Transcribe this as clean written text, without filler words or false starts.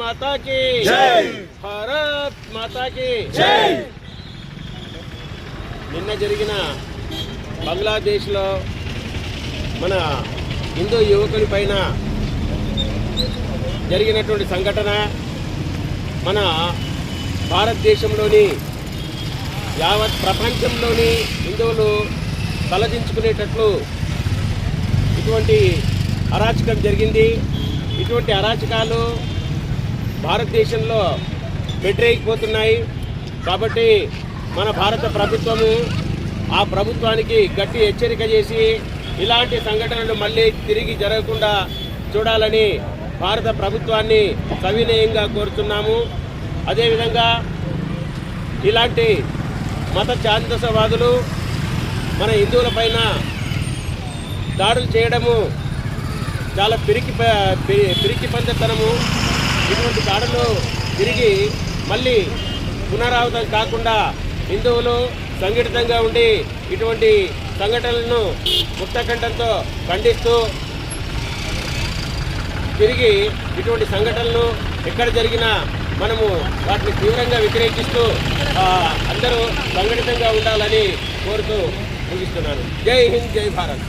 మాతా की జై, భారత్ మాతా की జై. నిన్న జరిగిన బంగ్లాదేశ్లో మన హిందూ యువకుని పైన జరిగినటువంటి సంఘటన మన భారతదేశంలోని యావత్ ప్రపంచంలోని హిందువులు తలదించుకునేటట్లు ఇటువంటి అరాచకం జరిగింది. ఇటువంటి అరాచకాలు భారతదేశంలో పెట్టేయకపోతున్నాయి. కాబట్టి మన భారత ప్రభుత్వము ఆ ప్రభుత్వానికి గట్టి హెచ్చరిక చేసి ఇలాంటి సంఘటనలు మళ్ళీ తిరిగి జరగకుండా చూడాలని భారత ప్రభుత్వాన్ని సవినయంగా కోరుతున్నాము. అదేవిధంగా ఇలాంటి మత ఛాందసవాదులు మన హిందువుల పైన దాడులు చేయడము చాలా పిరికి పందతనము. ఇటువంటి దాడులు తిరిగి మళ్ళీ పునరావృతం కాకుండా హిందువులు సంఘటితంగా ఉండి ఇటువంటి సంఘటనలను ముక్తకంఠంతో ఖండిస్తూ తిరిగి ఇటువంటి సంఘటనలు ఎక్కడ జరిగినా మనము వాటిని తీవ్రంగా వ్యతిరేకిస్తూ అందరూ సంఘటితంగా ఉండాలని కోరుతూ ముగిస్తున్నాను. జై హింద్, జై భారత్.